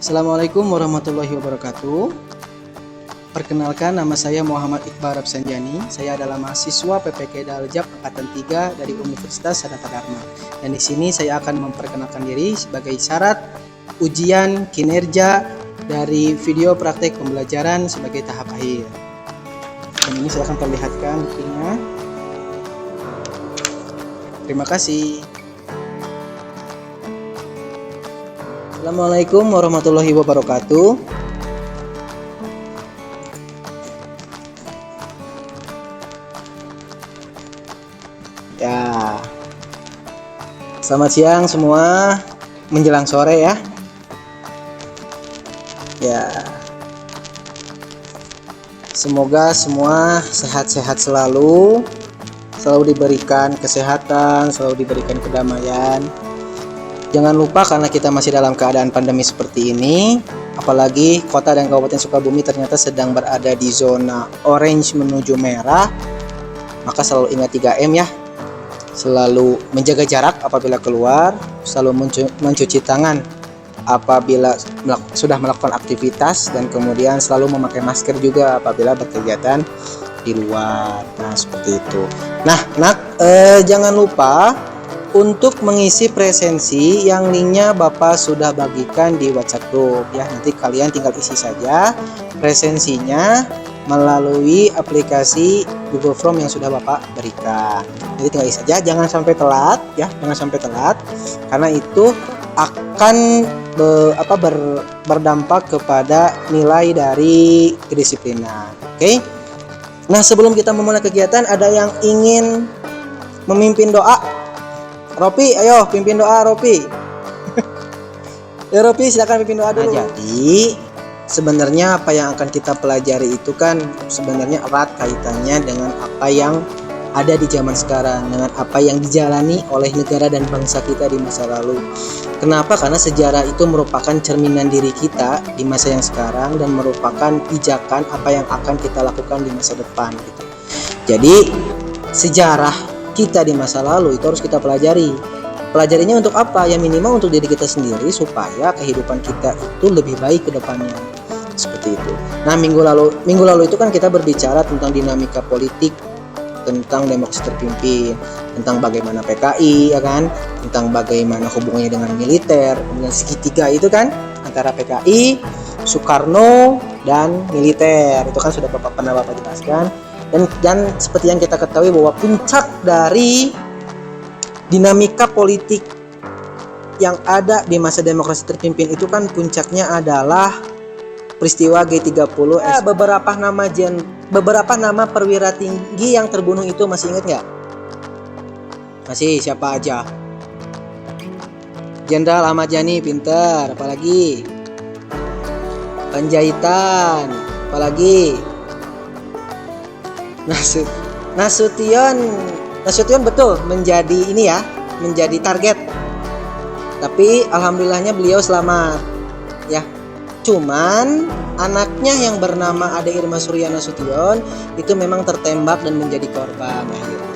Assalamualaikum warahmatullahi wabarakatuh. Perkenalkan, nama saya Muhammad Iqbal Rapsanjani. Saya adalah mahasiswa PPK Daljab Angkatan 3 dari Universitas Sadata Dharma. Dan di sini saya akan memperkenalkan diri sebagai syarat ujian kinerja dari video praktek pembelajaran sebagai tahap akhir. Dan ini saya akan perlihatkan buktinya. Terima kasih. Assalamualaikum warahmatullahi wabarakatuh. Ya, selamat siang semua, menjelang sore ya. Ya, semoga semua sehat-sehat selalu diberikan kesehatan, selalu diberikan kedamaian. Jangan lupa, karena kita masih dalam keadaan pandemi seperti ini, apalagi kota dan kabupaten Sukabumi ternyata sedang berada di zona orange menuju merah, maka selalu ingat 3M ya. Selalu menjaga jarak apabila keluar, selalu mencuci tangan apabila sudah melakukan aktivitas, dan kemudian selalu memakai masker juga apabila berkegiatan di luar. Nah, seperti itu. Nah, jangan lupa untuk mengisi presensi yang linknya Bapak sudah bagikan di WhatsApp group ya. Nanti kalian tinggal isi saja presensinya melalui aplikasi Google Form yang sudah Bapak berikan. Jadi tinggal isi saja, jangan sampai telat ya, jangan sampai telat, karena itu akan berdampak kepada nilai dari kedisiplinan. Oke. Nah, sebelum kita memulai kegiatan, ada yang ingin memimpin doa? Ropi, ayo pimpin doa Ropi. Ya Ropi, silakan pimpin doa dulu. Nah, jadi sebenarnya apa yang akan kita pelajari itu kan sebenarnya erat kaitannya dengan apa yang ada di zaman sekarang, dengan apa yang dijalani oleh negara dan bangsa kita di masa lalu. Kenapa? Karena sejarah itu merupakan cerminan diri kita di masa yang sekarang dan merupakan pijakan apa yang akan kita lakukan di masa depan gitu. Jadi sejarah kita di masa lalu itu harus kita pelajari. Pelajarinya untuk apa? Ya minimal untuk diri kita sendiri, supaya kehidupan kita itu lebih baik ke depannya. Seperti itu. Nah, minggu lalu itu kan kita berbicara tentang dinamika politik, tentang demokrasi terpimpin, tentang bagaimana PKI ya kan, tentang bagaimana hubungannya dengan militer, dengan segitiga itu kan antara PKI, Soekarno dan militer. Itu kan sudah pernah Bapak jelaskan. Dan seperti yang kita ketahui bahwa puncak dari dinamika politik yang ada di masa demokrasi terpimpin itu kan puncaknya adalah peristiwa G30. Beberapa nama perwira tinggi yang terbunuh itu masih ingat nggak? Masih, siapa aja? Jenderal Ahmad Yani, pinter. Apalagi? Panjaitan. Apalagi? Nasution betul menjadi ini ya, menjadi target. Tapi alhamdulillahnya beliau selamat ya. Cuman anaknya yang bernama Ade Irma Surya Nasution itu memang tertembak dan menjadi korban akhirnya.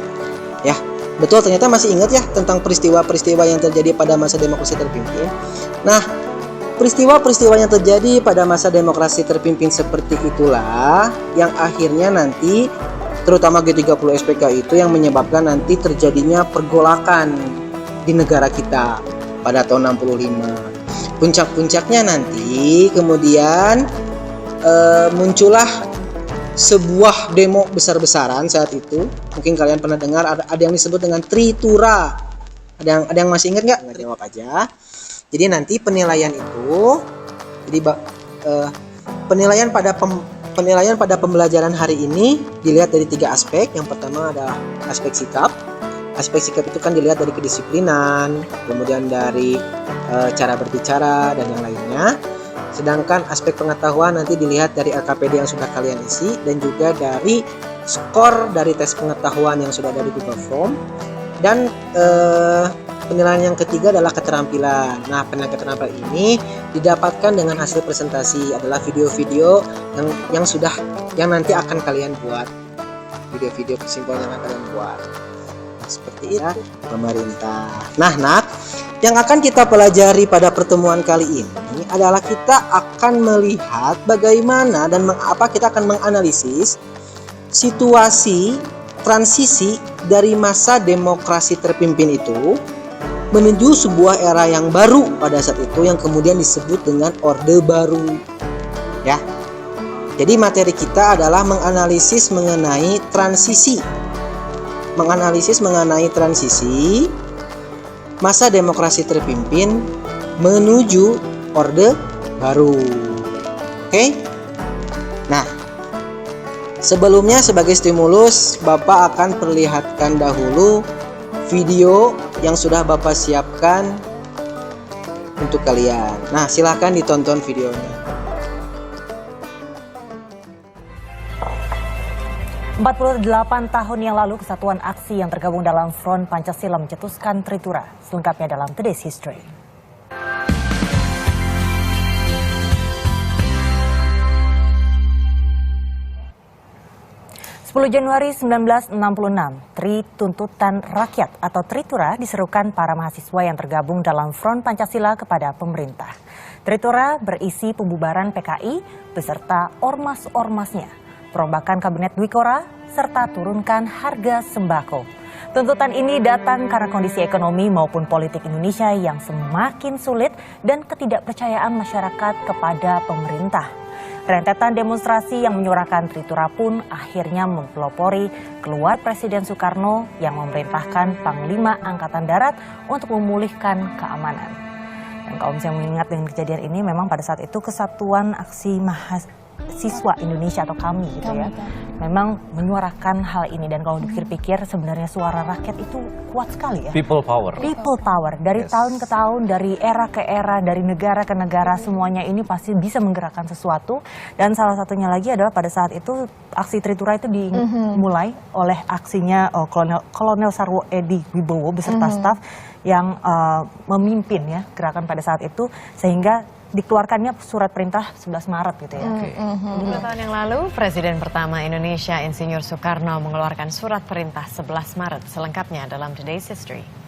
Ya, betul, ternyata masih ingat ya tentang peristiwa-peristiwa yang terjadi pada masa demokrasi terpimpin. Nah, peristiwa-peristiwa yang terjadi pada masa demokrasi terpimpin seperti itulah yang akhirnya nanti, terutama G30 SPK itu yang menyebabkan nanti terjadinya pergolakan di negara kita pada tahun 65. Puncak-puncaknya nanti kemudian muncullah sebuah demo besar-besaran saat itu. Mungkin kalian pernah dengar ada yang disebut dengan Tritura. Ada yang masih ingat nggak? Nggak jawab aja. Jadi nanti penilaian itu, penilaian pada pembelajaran hari ini dilihat dari 3 aspek. Yang pertama adalah aspek sikap. Aspek sikap itu kan dilihat dari kedisiplinan, kemudian dari cara berbicara dan yang lainnya. Sedangkan aspek pengetahuan nanti dilihat dari LKPD yang sudah kalian isi, dan juga dari skor dari tes pengetahuan yang sudah ada di Google Form. Dan penilaian yang ketiga adalah keterampilan. Nah, penilaian keterampilan ini didapatkan dengan hasil presentasi, adalah video-video yang nanti akan kalian buat, video-video kesimpulan yang akan kalian buat. Seperti itu pemerintah. Nah, yang akan kita pelajari pada pertemuan kali ini ini adalah kita akan melihat bagaimana dan kita akan menganalisis situasi transisi dari masa demokrasi terpimpin itu menuju sebuah era yang baru pada saat itu yang kemudian disebut dengan Orde Baru. Ya. Jadi materi kita adalah menganalisis mengenai transisi masa demokrasi terpimpin menuju Orde Baru. Oke? Nah, sebelumnya sebagai stimulus, Bapak akan perlihatkan dahulu video yang sudah Bapak siapkan untuk kalian. Nah, silahkan ditonton videonya. 48 tahun yang lalu Kesatuan Aksi yang tergabung dalam Front Pancasila mencetuskan Tritura. Selengkapnya dalam Today's History. Januari 1966, Tri Tuntutan Rakyat atau Tritura diserukan para mahasiswa yang tergabung dalam Front Pancasila kepada pemerintah. Tritura berisi pembubaran PKI beserta ormas-ormasnya, perombakan kabinet Dwikora, serta turunkan harga sembako. Tuntutan ini datang karena kondisi ekonomi maupun politik Indonesia yang semakin sulit dan ketidakpercayaan masyarakat kepada pemerintah. Rentetan demonstrasi yang menyuarakan Tritura pun akhirnya mempelopori keluar Presiden Soekarno yang memerintahkan Panglima Angkatan Darat untuk memulihkan keamanan. Dan kalau misalnya mengingat dengan kejadian ini, memang pada saat itu Kesatuan Aksi Mahasiswa Indonesia atau kami gitu ya, memang menyuarakan hal ini. Dan kalau dipikir-pikir sebenarnya suara rakyat itu kuat sekali ya. People power. People power. Dari tahun ke tahun, dari era ke era, dari negara ke negara, semuanya ini pasti bisa menggerakkan sesuatu. Dan salah satunya lagi adalah pada saat itu aksi Tritura itu dimulai oleh aksinya Kolonel Sarwo Edi Wibowo beserta staf yang memimpin ya gerakan pada saat itu, sehingga dikeluarkannya surat perintah 11 Maret gitu ya. 2 tahun yang lalu, Presiden pertama Indonesia Insinyur Soekarno mengeluarkan surat perintah 11 Maret. Selengkapnya dalam Today's History.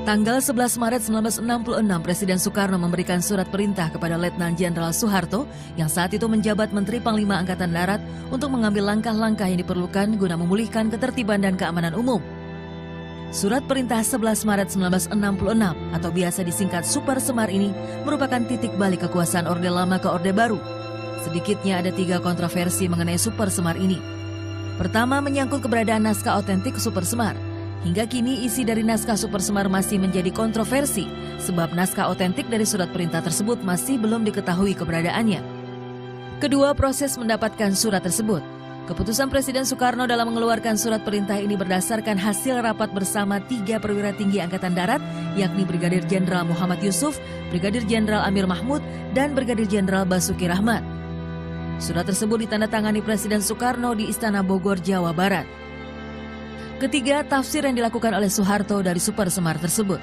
Tanggal 11 Maret 1966, Presiden Soekarno memberikan surat perintah kepada Letnan Jenderal Soeharto yang saat itu menjabat Menteri Panglima Angkatan Darat untuk mengambil langkah-langkah yang diperlukan guna memulihkan ketertiban dan keamanan umum. Surat perintah 11 Maret 1966 atau biasa disingkat Super Semar ini merupakan titik balik kekuasaan Orde Lama ke Orde Baru. Sedikitnya ada 3 kontroversi mengenai Super Semar ini. Pertama, menyangkut keberadaan naskah otentik Super Semar. Hingga kini isi dari naskah Super Semar masih menjadi kontroversi sebab naskah otentik dari surat perintah tersebut masih belum diketahui keberadaannya. Kedua, proses mendapatkan surat tersebut. Keputusan Presiden Soekarno dalam mengeluarkan surat perintah ini berdasarkan hasil rapat bersama 3 perwira tinggi Angkatan Darat, yakni Brigadir Jenderal Muhammad Yusuf, Brigadir Jenderal Amir Mahmud, dan Brigadir Jenderal Basuki Rahmat. Surat tersebut ditandatangani Presiden Soekarno di Istana Bogor, Jawa Barat. Ketiga, tafsir yang dilakukan oleh Soeharto dari Super Semar tersebut.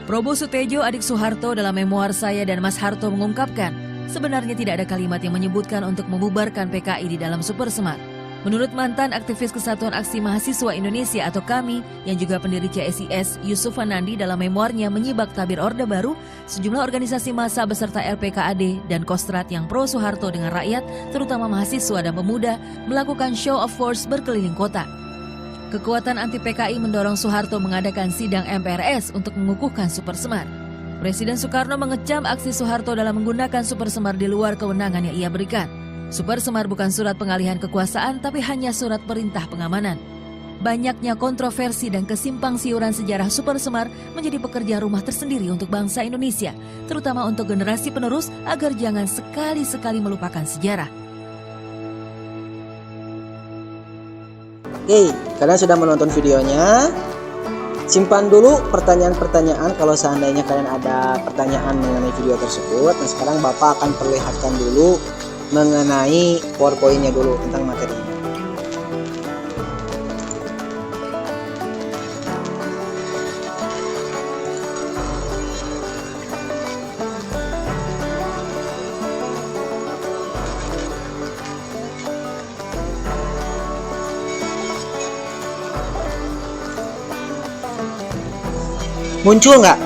Probo Sutejo, adik Soeharto, dalam memoar Saya dan Mas Harto mengungkapkan, sebenarnya tidak ada kalimat yang menyebutkan untuk membubarkan PKI di dalam Super Semar. Menurut mantan aktivis Kesatuan Aksi Mahasiswa Indonesia atau KAMI, yang juga pendiri CSIS, Yusuf Wanandi, dalam memoarnya Menyibak Tabir Orde Baru, sejumlah organisasi massa beserta LPKAD dan Kostrad yang pro Soeharto dengan rakyat, terutama mahasiswa dan pemuda, melakukan show of force berkeliling kota. Kekuatan anti-PKI mendorong Soeharto mengadakan sidang MPRS untuk mengukuhkan Super Semar. Presiden Soekarno mengecam aksi Soeharto dalam menggunakan Super Semar di luar kewenangan yang ia berikan. Super Semar bukan surat pengalihan kekuasaan, tapi hanya surat perintah pengamanan. Banyaknya kontroversi dan kesimpang siuran sejarah Super Semar menjadi pekerjaan rumah tersendiri untuk bangsa Indonesia, terutama untuk generasi penerus agar jangan sekali-sekali melupakan sejarah. Oke, kalian sudah menonton videonya. Simpan dulu pertanyaan-pertanyaan kalau seandainya kalian ada pertanyaan mengenai video tersebut. Nah, sekarang Bapak akan perlihatkan dulu mengenai PowerPoint-nya dulu tentang materi ini. Muncul nggak?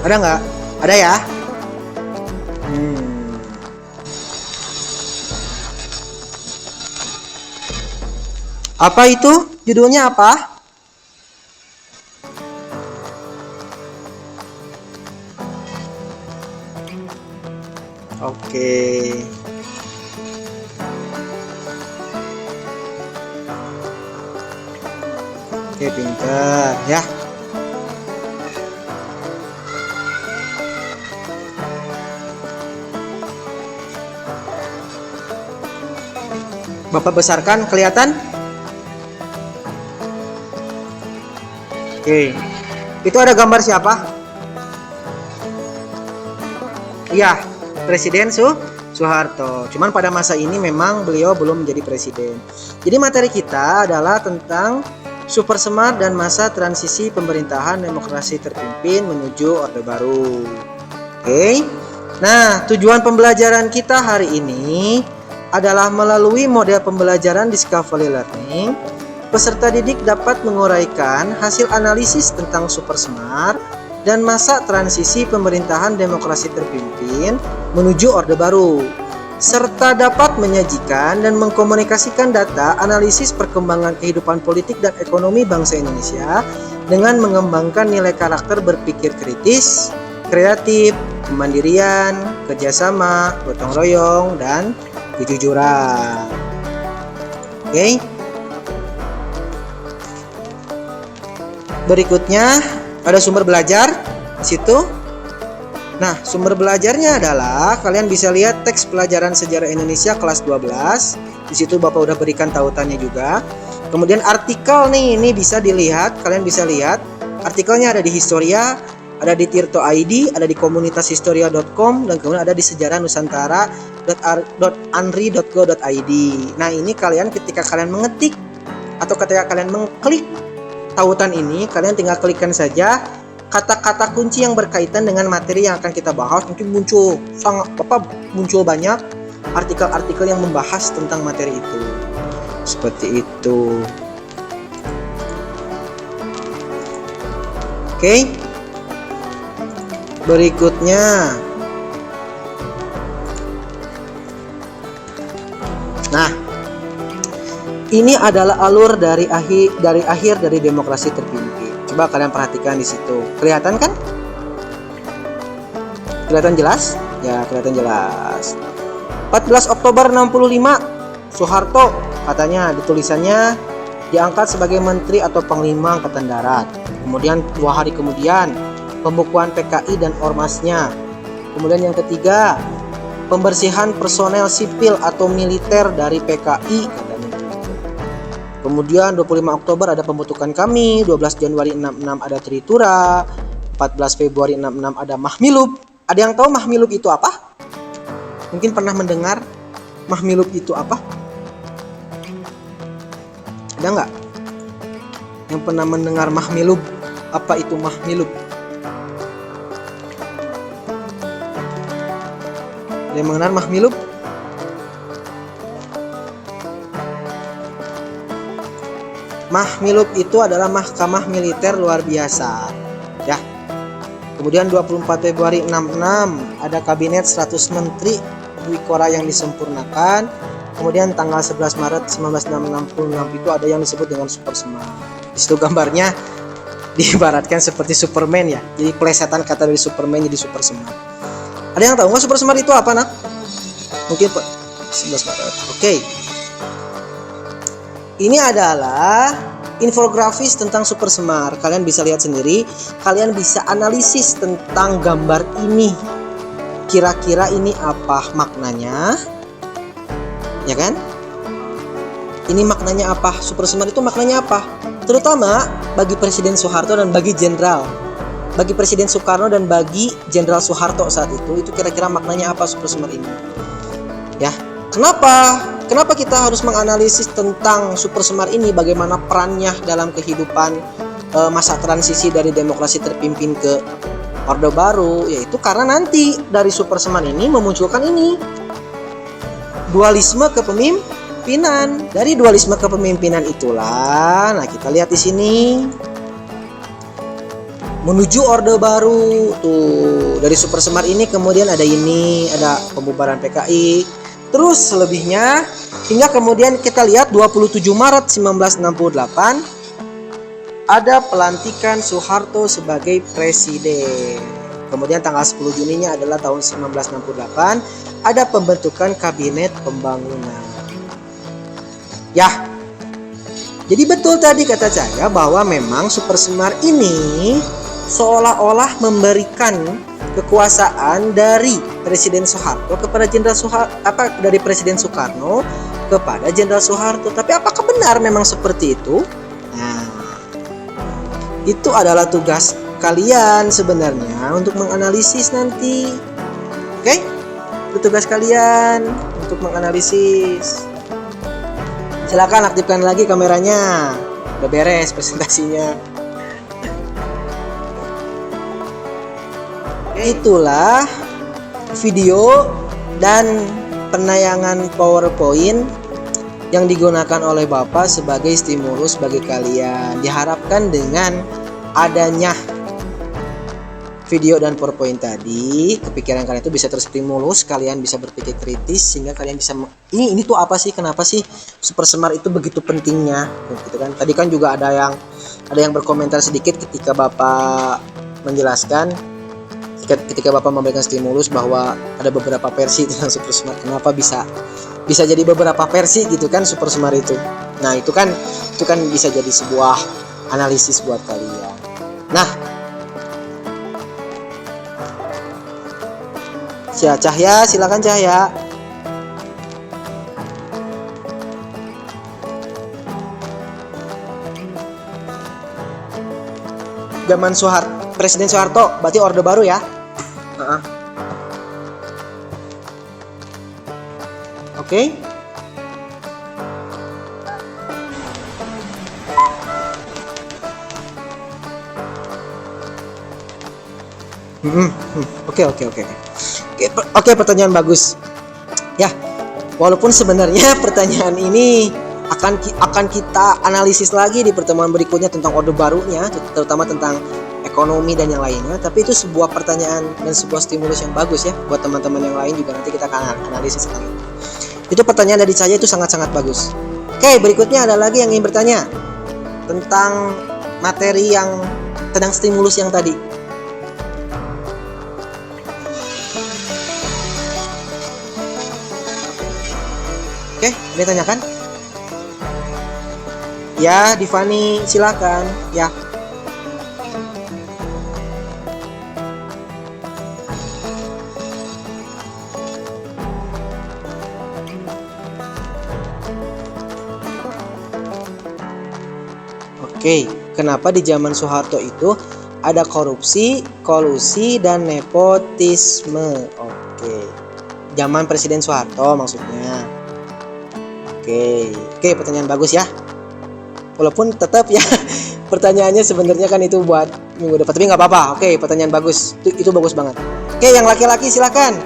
Ada nggak? Ada ya? Apa itu? Judulnya apa? Oke. Oke, pintar ya. Bapak besarkan, kelihatan? Oke. Itu ada gambar siapa? Iya, Presiden Soeharto. Cuman pada masa ini memang beliau belum menjadi presiden. Jadi materi kita adalah tentang Super Semar dan masa transisi pemerintahan demokrasi terpimpin menuju Orde Baru. Oke. Nah, tujuan pembelajaran kita hari ini adalah melalui model pembelajaran Discovery Learning, peserta didik dapat menguraikan hasil analisis tentang Super Semar dan masa transisi pemerintahan demokrasi terpimpin menuju Orde Baru, serta dapat menyajikan dan mengkomunikasikan data analisis perkembangan kehidupan politik dan ekonomi bangsa Indonesia dengan mengembangkan nilai karakter berpikir kritis, kreatif, kemandirian, kerjasama, gotong royong, dan kejujuran. Oke. Berikutnya ada sumber belajar di situ. Nah, sumber belajarnya adalah kalian bisa lihat teks pelajaran sejarah Indonesia kelas 12. Di situ Bapak udah berikan tautannya juga. Kemudian artikel nih, ini bisa dilihat, kalian bisa lihat. Artikelnya ada di Historia, ada di Tirto ID, ada di komunitashistoria.com, dan kemudian ada di sejarah.nusantara.anri.go.id. Nah, ini kalian ketika kalian mengetik atau ketika kalian mengklik tautan ini, kalian tinggal klikkan saja kata-kata kunci yang berkaitan dengan materi yang akan kita bahas. Nanti muncul muncul banyak artikel-artikel yang membahas tentang materi itu. Seperti itu. Oke. Berikutnya. Nah, ini adalah alur dari akhir dari demokrasi terpimpin. Coba kalian perhatikan di situ. Kelihatan kan? Kelihatan jelas? Ya, kelihatan jelas. 14 Oktober 65, Soeharto katanya di tulisannya diangkat sebagai menteri atau panglima angkatan darat. Kemudian 2 hari kemudian pembukuan PKI dan ormasnya. Kemudian yang ketiga, pembersihan personel sipil atau militer dari PKI katanya. Kemudian 25 Oktober ada pembentukan kami, 12 Januari 66 ada Tritura, 14 Februari 66 ada Mahmilub. Ada yang tahu Mahmilub itu apa? Mungkin pernah mendengar Mahmilub itu apa? Ada nggak yang pernah mendengar Mahmilub? Apa itu Mahmilub? Ada yang mengenal Mahmilub? Mahmilub itu adalah Mahkamah Militer Luar Biasa. Ya. Kemudian 24 Februari 66 ada Kabinet 100 Menteri Dwikora yang disempurnakan. Kemudian tanggal 11 Maret 1966 itu ada yang disebut dengan Super Semar. Di situ gambarnya diibaratkan seperti Superman ya. Jadi plesetan kata dari Superman jadi Super Semar. Ada yang tahu nggak Super Semar itu apa, nak? Mungkin 11 Maret. Oke. Ini adalah infografis tentang Super Semar. Kalian bisa lihat sendiri. Kalian bisa analisis tentang gambar ini. Kira-kira ini apa maknanya? Ya kan? Ini maknanya apa? Super Semar itu maknanya apa? Terutama bagi Presiden Soeharto dan bagi Jenderal. Bagi Presiden Soekarno dan bagi Jenderal Soeharto saat itu kira-kira maknanya apa Super Semar ini? Ya. Kenapa kita harus menganalisis tentang Super Semar ini, bagaimana perannya dalam kehidupan masa transisi dari demokrasi terpimpin ke Orde Baru? Yaitu karena nanti dari Super Semar ini memunculkan ini dualisme kepemimpinan. Dari dualisme kepemimpinan itulah, nah kita lihat di sini menuju Orde Baru tuh. Dari Super Semar ini kemudian ada pembubaran PKI. Terus selebihnya hingga kemudian kita lihat 27 Maret 1968 ada pelantikan Soeharto sebagai presiden. Kemudian tanggal 10 Juninya adalah tahun 1968 ada pembentukan Kabinet Pembangunan. Ya, jadi betul tadi kata saya bahwa memang Super Semar ini seolah-olah memberikan kekuasaan dari Presiden Soeharto kepada dari Presiden Soekarno kepada Jenderal Soeharto. Tapi apakah benar memang seperti itu? Nah, itu adalah tugas kalian sebenarnya untuk menganalisis nanti. Oke? Itu tugas kalian untuk menganalisis. Silakan aktifkan lagi kameranya. Udah beres presentasinya. Itulah video dan penayangan PowerPoint yang digunakan oleh Bapak sebagai stimulus bagi kalian. Diharapkan dengan adanya video dan PowerPoint tadi, kepikiran kalian itu bisa terstimulus, kalian bisa berpikir kritis sehingga kalian bisa ini tuh apa sih, kenapa sih Super Semar itu begitu pentingnya gitu kan. Tadi kan juga ada yang berkomentar sedikit ketika Bapak menjelaskan, ketika Bapak memberikan stimulus bahwa ada beberapa versi tentang Super Semar, kenapa bisa jadi beberapa versi gitu kan Super Semar itu. Nah, itu kan bisa jadi sebuah analisis buat kalian. Nah, Cahya, silakan Cahya. Zaman Presiden Soeharto, berarti Orde Baru ya? Oke. Oke, pertanyaan bagus. Ya, walaupun sebenarnya pertanyaan ini akan kita analisis lagi di pertemuan berikutnya tentang Orde Barunya, terutama tentang ekonomi dan yang lainnya. Tapi itu sebuah pertanyaan dan sebuah stimulus yang bagus ya buat teman-teman yang lain juga, nanti kita akan analisis lagi. Itu pertanyaan dari saya itu sangat-sangat bagus. Oke, berikutnya ada lagi yang ingin bertanya tentang materi yang tentang stimulus yang tadi. Oke, boleh tanyakan? Ya, Divani, silakan. Ya. Oke, kenapa di zaman Soeharto itu ada korupsi, kolusi, dan nepotisme? Oke, zaman Presiden Soeharto maksudnya. Oke, pertanyaan bagus ya. Walaupun tetap ya pertanyaannya sebenarnya kan itu buat minggu depan, tapi nggak apa-apa. Oke, pertanyaan bagus. Itu bagus banget. Oke, yang laki-laki silakan.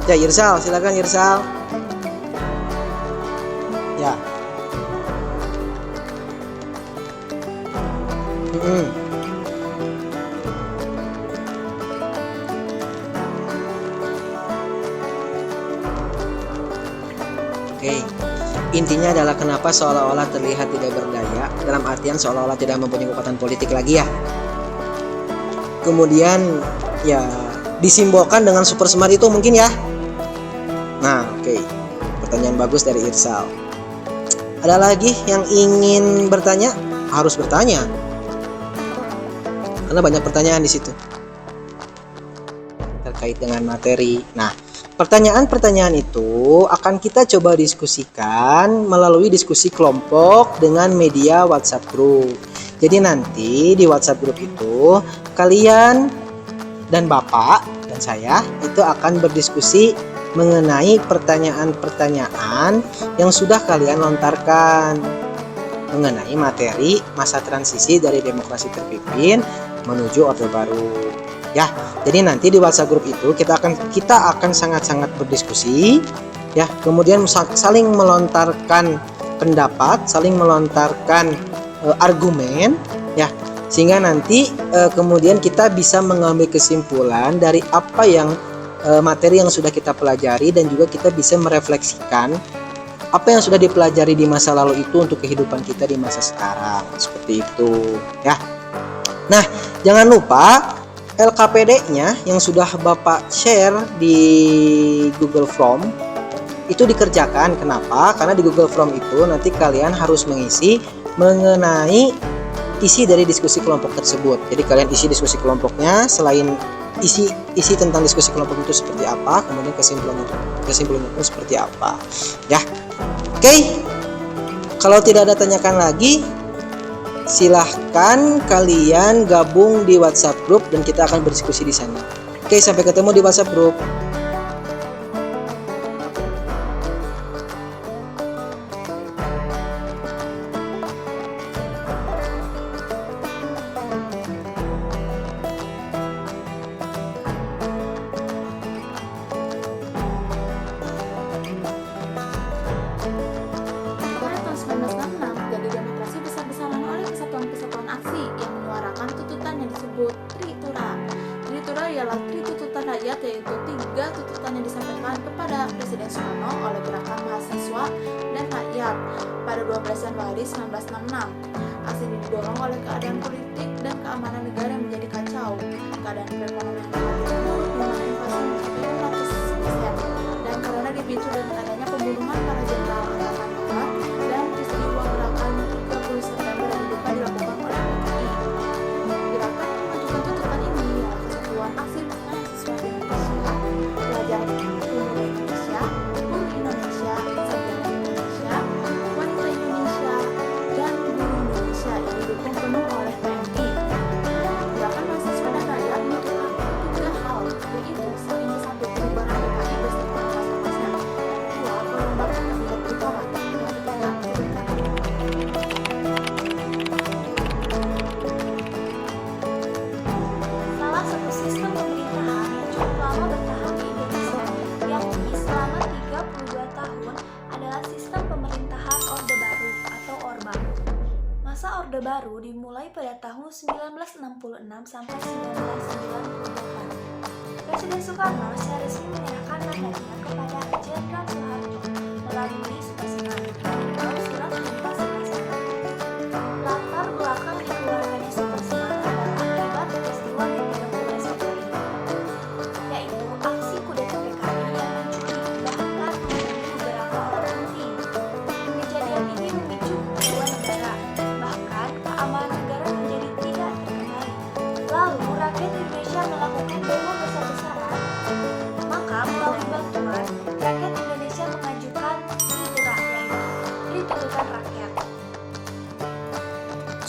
Ya, Irsal, silakan Irsal. Ya. Oke, intinya adalah kenapa seolah-olah terlihat tidak berdaya, dalam artian seolah-olah tidak mempunyai kekuatan politik lagi ya. Kemudian ya disimbolkan dengan Super Semar itu mungkin ya. Nah, oke. Pertanyaan bagus dari Irsal. Ada lagi yang ingin bertanya? Harus bertanya. Karena banyak pertanyaan di situ terkait dengan materi. Nah, pertanyaan-pertanyaan itu akan kita coba diskusikan melalui diskusi kelompok dengan media WhatsApp group. Jadi nanti di WhatsApp group itu kalian dan Bapak dan saya itu akan berdiskusi mengenai pertanyaan-pertanyaan yang sudah kalian lontarkan mengenai materi masa transisi dari demokrasi terpimpin menuju Orde Baru. ya. Jadi nanti di WhatsApp grup itu kita akan sangat-sangat berdiskusi ya, kemudian saling melontarkan pendapat, saling melontarkan argumen ya, sehingga nanti kemudian kita bisa mengambil kesimpulan dari apa yang materi yang sudah kita pelajari, dan juga kita bisa merefleksikan apa yang sudah dipelajari di masa lalu itu untuk kehidupan kita di masa sekarang, seperti itu ya. Nah, jangan lupa LKPD-nya yang sudah Bapak share di Google Form itu dikerjakan. Kenapa? Karena di Google Form itu nanti kalian harus mengisi mengenai isi dari diskusi kelompok tersebut. Jadi kalian isi diskusi kelompoknya, selain isi tentang diskusi kelompok itu seperti apa, kemudian kesimpulannya itu seperti apa ya. Oke, kalau tidak ada tanyakan lagi, silahkan kalian gabung di WhatsApp group dan kita akan berdiskusi di sana. Oke, sampai ketemu di WhatsApp group. Tritura ialah tuntutan rakyat, yaitu 3 tuntutan yang disampaikan kepada Presiden Soekarno oleh Gerakan Mahasiswa dan Rakyat pada 12 Januari 1966. Aksi ini didorong oleh keadaan politik dan keamanan negara yang menjadi kacau, keadaan perekonomian yang menurun di mana inflasi mencapai 100%, dan karena dipicu dengan adanya pembunuhan para jenderal angkatan darat dan peristiwa gerakan 30 September yang diduga dilakukan oleh PKI. Gerakan mengajukan tuntutan ini adalah kesatuan aksi mahasiswa Indonesia, pelajar umum Indonesia, guru Indonesia, sarjana Indonesia, wanita Indonesia, dan guru Indonesia yang didukung penuh oleh PMI. Gerakan mahasiswa dan rakyat menuntut 3 hal, yaitu saling satu perubahan PKI beserta pas-pasnya, 2 perombakan kabinet utama, yang ketiga salah satu sistem pemerintahan yang cukup lama bertahan di Indonesia, yakni selama 32 tahun, adalah sistem pemerintahan Orde Baru atau Orba. Masa Orde Baru dimulai pada tahun 1966 sampai 1998. Presiden Soekarno secara resmi menyerahkan mandatnya kepada Jenderal Soeharto melalui Supersenar atau Surat Perintah 11 Maret. Latar belakang dikeluarkannya Supersenar adalah akibat peristiwa yang tidak boleh sekali, yaitu aksi kudeta PKI yang mencuri bahkan membunuh beberapa orang penting. Kejadian ini memicu kekacauan negara, bahkan keamanan negara menjadi tidak terkendali. Lalu rakyat Indonesia melakukan demo besar-besaran. Maka melalui bantuan, rakyat Indonesia mengajukan Tritura, yaitu Trituntutan Rakyat.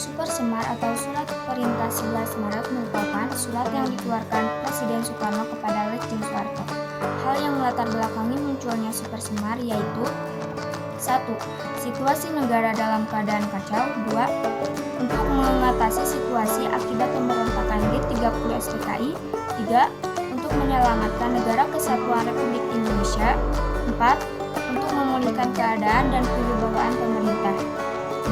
Supersemar atau Surat Perintah 11 Maret merupakan surat yang dikeluarkan Presiden Soekarno kepada Letjen Soeharto. Hal yang melatar belakangi munculnya Supersemar yaitu 1. Situasi negara dalam keadaan kacau. 2. Untuk mengatasi situasi akibat pemberontakan G30 SPKI. 3. Untuk menyelamatkan negara kesatuan Republik Indonesia. 4. Untuk memulihkan keadaan dan kewibawaan pemerintah.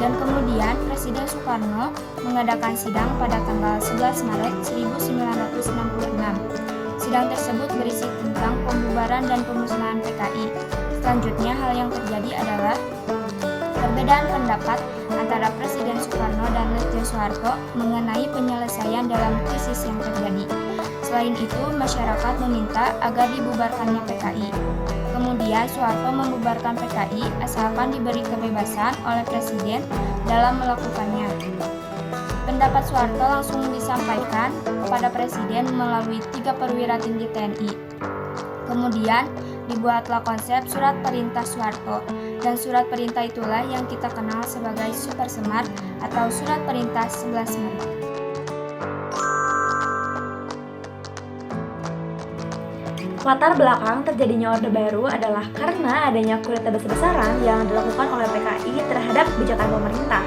Dan kemudian Presiden Soekarno mengadakan sidang pada tanggal 11 Maret 1966. Sidang tersebut berisi tentang pembubaran dan pemusnahan PKI. Selanjutnya hal yang terjadi adalah perbedaan pendapat antara Presiden Soekarno dan Letjen Soeharto mengenai penyelesaian dalam krisis yang terjadi. Selain itu, masyarakat meminta agar dibubarkannya PKI. Kemudian Soeharto membubarkan PKI asalkan diberi kebebasan oleh Presiden dalam melakukannya. Pendapat Soeharto langsung disampaikan kepada Presiden melalui 3 perwira tinggi TNI. Kemudian dibuatlah konsep Surat Perintah Soeharto, dan surat perintah itulah yang kita kenal sebagai Supersemar atau Surat Perintah 11 Maret. Latar belakang terjadinya Orde Baru adalah karena adanya kudeta besar-besaran yang dilakukan oleh PKI terhadap kebijakan pemerintah.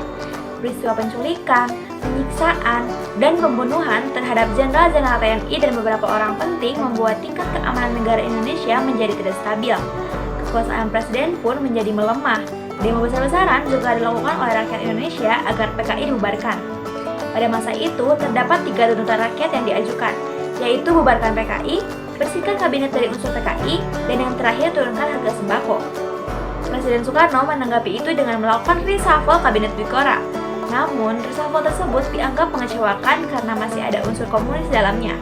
Peristiwa penculikan, penyiksaan, dan pembunuhan terhadap jenderal-jenderal TNI dan beberapa orang penting membuat tingkat keamanan negara Indonesia menjadi tidak stabil. Kekuasaan presiden pun menjadi melemah. Demo besar-besaran juga dilakukan oleh rakyat Indonesia agar PKI dibubarkan. Pada masa itu, terdapat 3 tuntutan rakyat yang diajukan, yaitu bubarkan PKI, bersihkan kabinet dari unsur PKI, dan yang terakhir turunkan harga sembako. Presiden Soekarno menanggapi itu dengan melakukan reshuffle kabinet Bikora. Namun, reshuffle tersebut dianggap mengecewakan karena masih ada unsur komunis dalamnya.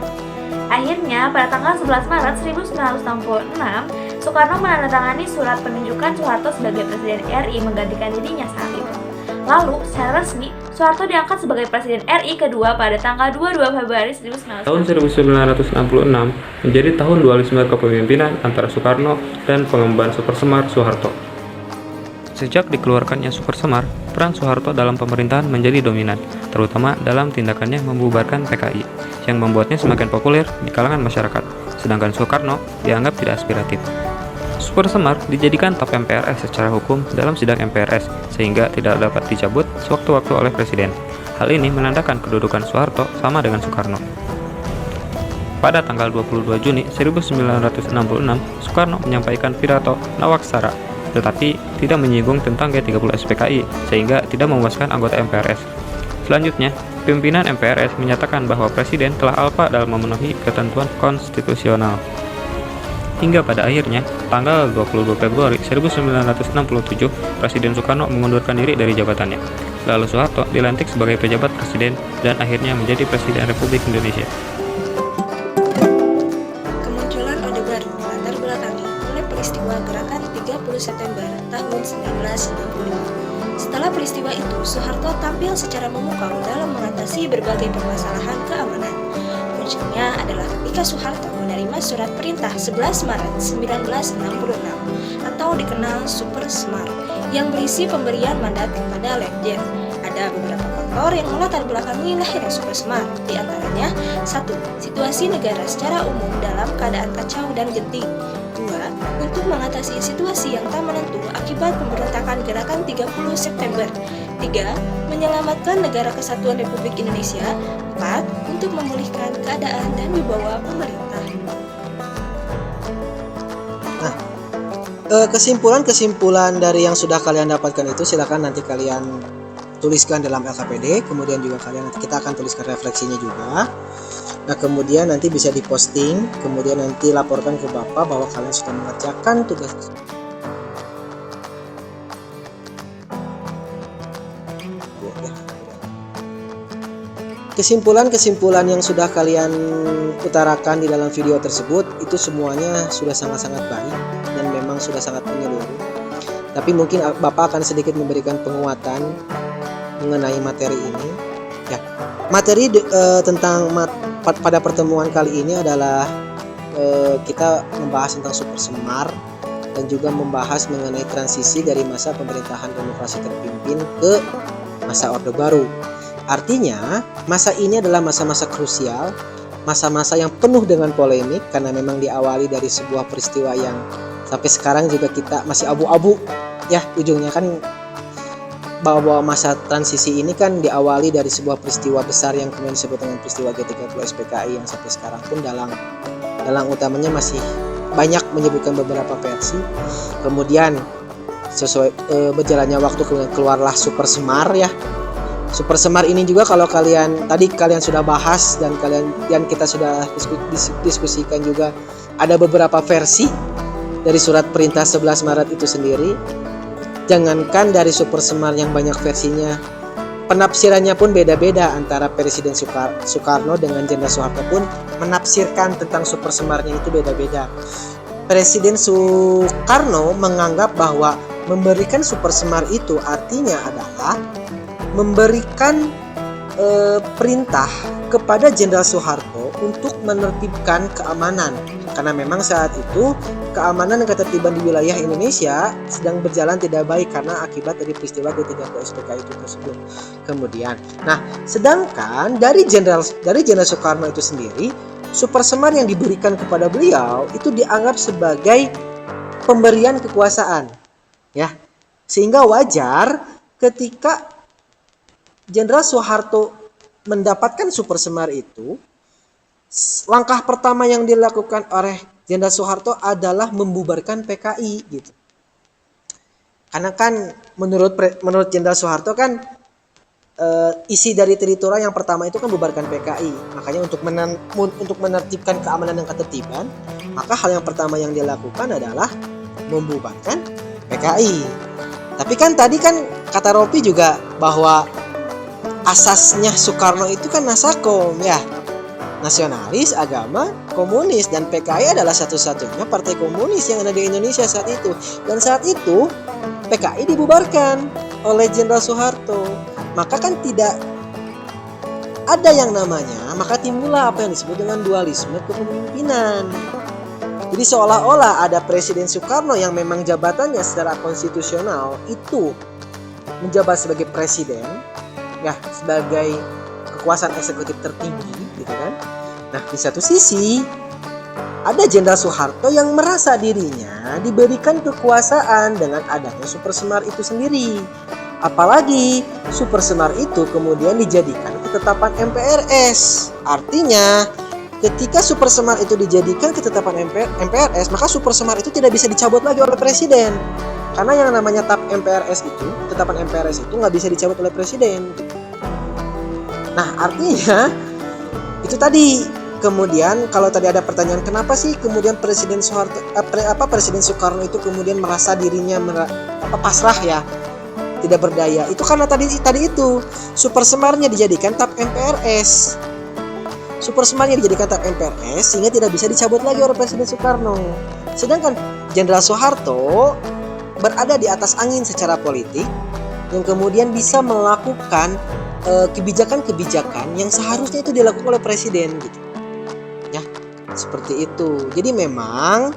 Akhirnya, pada tanggal 11 Maret 1966, Soekarno menandatangani surat penunjukan Soeharto sebagai Presiden RI menggantikan dirinya saat itu. Lalu, secara resmi, Soeharto diangkat sebagai Presiden RI kedua pada tanggal 22 Februari 1966. Tahun 1966 menjadi tahun dualisme kepemimpinan antara Soekarno dan pengemban Super Semar Soeharto. Sejak dikeluarkannya Super Semar, peran Soeharto dalam pemerintahan menjadi dominan, terutama dalam tindakannya membubarkan PKI, yang membuatnya semakin populer di kalangan masyarakat, sedangkan Soekarno dianggap tidak aspiratif. Super Semar dijadikan top MPRS secara hukum dalam sidang MPRS, sehingga tidak dapat dicabut sewaktu-waktu oleh Presiden. Hal ini menandakan kedudukan Soeharto sama dengan Soekarno. Pada tanggal 22 Juni 1966, Soekarno menyampaikan pidato Nawaksara, tetapi tidak menyinggung tentang G30 SPKI, sehingga tidak memuaskan anggota MPRS. Selanjutnya, pimpinan MPRS menyatakan bahwa Presiden telah alpa dalam memenuhi ketentuan konstitusional. Hingga pada akhirnya, tanggal 22 Februari 1967, Presiden Soekarno mengundurkan diri dari jabatannya. Lalu Soeharto dilantik sebagai pejabat presiden dan akhirnya menjadi Presiden Republik Indonesia. Kemunculan Orde Baru latar belakangi oleh peristiwa Gerakan 30 September tahun 1965. Setelah peristiwa itu, Soeharto tampil secara memukau dalam mengatasi berbagai permasalahan keamanan. Puncaknya adalah ketika Soeharto menerima surat perintah 11 Maret 1966 atau dikenal Super Semar yang berisi pemberian mandat kepada Letjen. Ada beberapa faktor yang melatar belakangi lahirnya Super Semar, di antaranya 1. Situasi negara secara umum dalam keadaan kacau dan genting. 2. Untuk mengatasi situasi yang tak menentu akibat pemberontakan Gerakan 30 September. 3. Menyelamatkan Negara Kesatuan Republik Indonesia. 4. Untuk memulihkan keadaan dan wibawa pemerintah. Nah, kesimpulan-kesimpulan dari yang sudah kalian dapatkan itu silakan nanti kalian tuliskan dalam LKPD, kemudian juga kita akan tuliskan refleksinya juga. Nah, kemudian nanti bisa diposting, kemudian nanti laporkan ke Bapak bahwa kalian sudah mengerjakan tugas. Kesimpulan-kesimpulan yang sudah kalian utarakan di dalam video tersebut itu semuanya sudah sangat-sangat baik dan memang sudah sangat menyeluruh. Tapi mungkin Bapak akan sedikit memberikan penguatan mengenai materi ini. Ya, materi tentang pada pertemuan kali ini adalah kita membahas tentang Super Semar dan juga membahas mengenai transisi dari masa pemerintahan demokrasi terpimpin ke masa Orde Baru. Artinya, masa ini adalah masa-masa krusial, masa-masa yang penuh dengan polemik karena memang diawali dari sebuah peristiwa yang sampai sekarang juga kita masih abu-abu. Ya, ujungnya kan bahwa masa transisi ini kan diawali dari sebuah peristiwa besar yang kemudian disebut dengan peristiwa G30 SPKI yang sampai sekarang pun dalam utamanya masih banyak menyebutkan beberapa versi. Kemudian sesuai berjalannya waktu keluarlah Super Semar ya. Super Semar ini juga kalau kalian sudah bahas dan kita sudah diskusikan juga ada beberapa versi dari surat perintah 11 Maret itu sendiri. Jangankan dari Super Semar yang banyak versinya, penafsirannya pun beda-beda antara Presiden Soekarno dengan Jenderal Soeharto pun menafsirkan tentang Super Semarnya itu beda-beda. Presiden Soekarno menganggap bahwa memberikan Super Semar itu artinya adalah memberikan perintah kepada Jenderal Soeharto untuk menertibkan keamanan karena memang saat itu keamanan dan ketertiban di wilayah Indonesia sedang berjalan tidak baik karena akibat dari peristiwa G30 SPKI itu tersebut. Kemudian, sedangkan dari Jenderal Soekarno itu sendiri, Super Semar yang diberikan kepada beliau itu dianggap sebagai pemberian kekuasaan, ya, sehingga wajar ketika Jenderal Soeharto mendapatkan Super Semar itu, langkah pertama yang dilakukan oleh Jenderal Soeharto adalah membubarkan PKI gitu. Karena kan menurut Jenderal Soeharto kan isi dari teritorial yang pertama itu kan bubarkan PKI. Makanya untuk menertibkan keamanan dan ketertiban, maka hal yang pertama yang dilakukan adalah membubarkan PKI. Tapi kan tadi kan kata Ropi juga bahwa asasnya Soekarno itu kan Nasakom ya, nasionalis, agama, komunis, dan PKI adalah satu-satunya partai komunis yang ada di Indonesia saat itu. Dan saat itu PKI dibubarkan oleh Jenderal Soeharto. Maka kan tidak ada yang namanya, maka timbullah apa yang disebut dengan dualisme kepemimpinan. Jadi seolah-olah ada Presiden Soekarno yang memang jabatannya secara konstitusional itu menjabat sebagai presiden, ya, sebagai kekuasaan eksekutif tertinggi gitu kan. Nah, di satu sisi ada Jenderal Soeharto yang merasa dirinya diberikan kekuasaan dengan adanya Super Semar itu sendiri. Apalagi Super Semar itu kemudian dijadikan ketetapan MPRS. Artinya ketika Super Semar itu dijadikan ketetapan MPRS, maka Super Semar itu tidak bisa dicabut lagi oleh presiden. Karena yang namanya TAP MPRS itu, ketetapan MPRS itu nggak bisa dicabut oleh presiden. Nah, artinya itu tadi. Kemudian kalau tadi ada pertanyaan kenapa sih kemudian Presiden Soekarno itu kemudian merasa dirinya pasrah ya, tidak berdaya. Itu karena tadi itu Super Semarnya dijadikan TAP MPRS. Super Semarnya dijadikan TAP MPRS sehingga tidak bisa dicabut lagi oleh Presiden Soekarno. Sedangkan Jenderal Soeharto berada di atas angin secara politik yang kemudian bisa melakukan kebijakan-kebijakan yang seharusnya itu dilakukan oleh presiden gitu. Ya, seperti itu. Jadi memang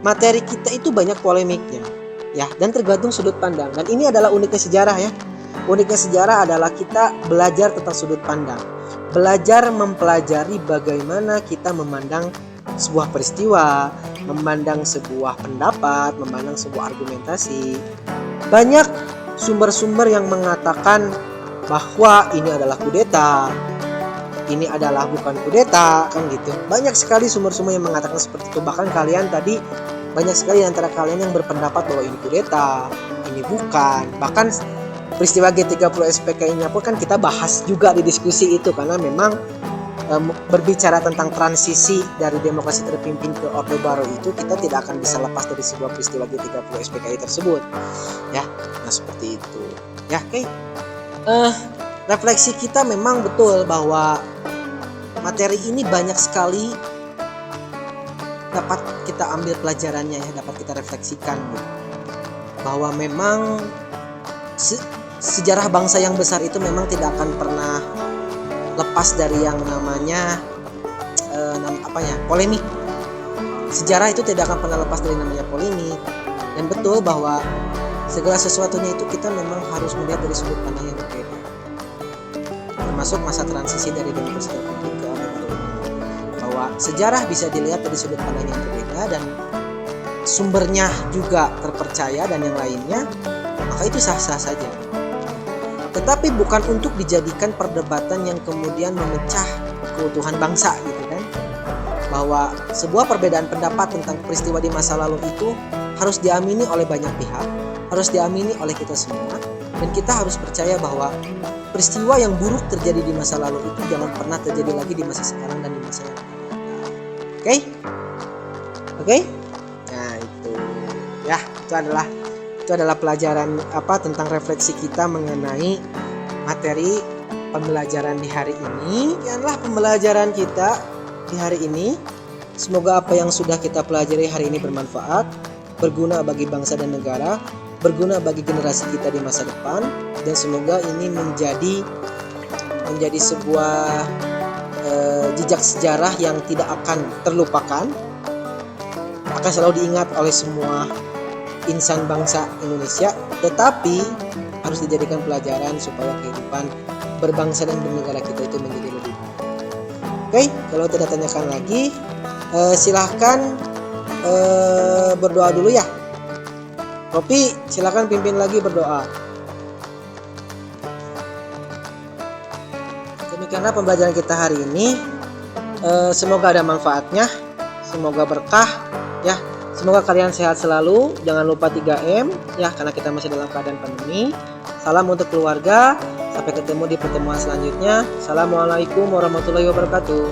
materi kita itu banyak polemiknya, ya, dan tergantung sudut pandang. Dan ini adalah uniknya sejarah ya. Uniknya sejarah adalah kita belajar tentang sudut pandang, belajar mempelajari bagaimana kita memandang sebuah peristiwa, memandang sebuah pendapat, memandang sebuah argumentasi. Banyak sumber-sumber yang mengatakan bahwa ini adalah kudeta, ini adalah bukan kudeta, kan gitu. Banyak sekali sumber-sumber yang mengatakan seperti itu. Bahkan kalian tadi banyak sekali antara kalian yang berpendapat bahwa ini kudeta, ini bukan. Bahkan peristiwa G30 SPKI-nya pun kan kita bahas juga di diskusi itu, karena memang berbicara tentang transisi dari demokrasi terpimpin ke Orde Baru itu kita tidak akan bisa lepas dari sebuah peristiwa G30 SPKI tersebut. Ya, nah seperti itu. Ya, oke. Refleksi kita memang betul bahwa materi ini banyak sekali dapat kita ambil pelajarannya ya, dapat kita refleksikan gitu. Bahwa memang sejarah bangsa yang besar itu memang tidak akan pernah lepas dari yang namanya polemik. Sejarah itu tidak akan pernah lepas dari namanya polemik. Dan betul bahwa segala sesuatunya itu kita memang harus melihat dari sudut pandang yang berbeda. Termasuk masa transisi dari demokrasi terpimpin ke Orde Baru ini. Bahwa sejarah bisa dilihat dari sudut pandang yang berbeda dan sumbernya juga terpercaya dan yang lainnya, maka itu sah-sah saja. Tetapi bukan untuk dijadikan perdebatan yang kemudian memecah keutuhan bangsa gitu kan. Bahwa sebuah perbedaan pendapat tentang peristiwa di masa lalu itu harus diamini oleh banyak pihak, harus diamini oleh kita semua, dan kita harus percaya bahwa peristiwa yang buruk terjadi di masa lalu itu jangan pernah terjadi lagi di masa sekarang dan di masa yang akan datang. Oke? Nah, itu. Ya, itu adalah pelajaran tentang refleksi kita mengenai materi pembelajaran di hari ini. Ini adalah pembelajaran kita di hari ini. Semoga apa yang sudah kita pelajari hari ini bermanfaat, berguna bagi bangsa dan negara, berguna bagi generasi kita di masa depan, dan semoga ini menjadi sebuah jejak sejarah yang tidak akan terlupakan, akan selalu diingat oleh semua insan bangsa Indonesia, tetapi harus dijadikan pelajaran supaya kehidupan berbangsa dan bernegara kita itu menjadi lebih baik. Oke, kalau tidak tanyakan lagi, silahkan berdoa dulu ya. Ropi, silakan pimpin lagi berdoa. demikianlah pembelajaran kita hari ini. Semoga ada manfaatnya, semoga berkah ya. Semoga kalian sehat selalu. Jangan lupa 3M ya, karena kita masih dalam keadaan pandemi. Salam untuk keluarga. Sampai ketemu di pertemuan selanjutnya. Assalamualaikum warahmatullahi wabarakatuh.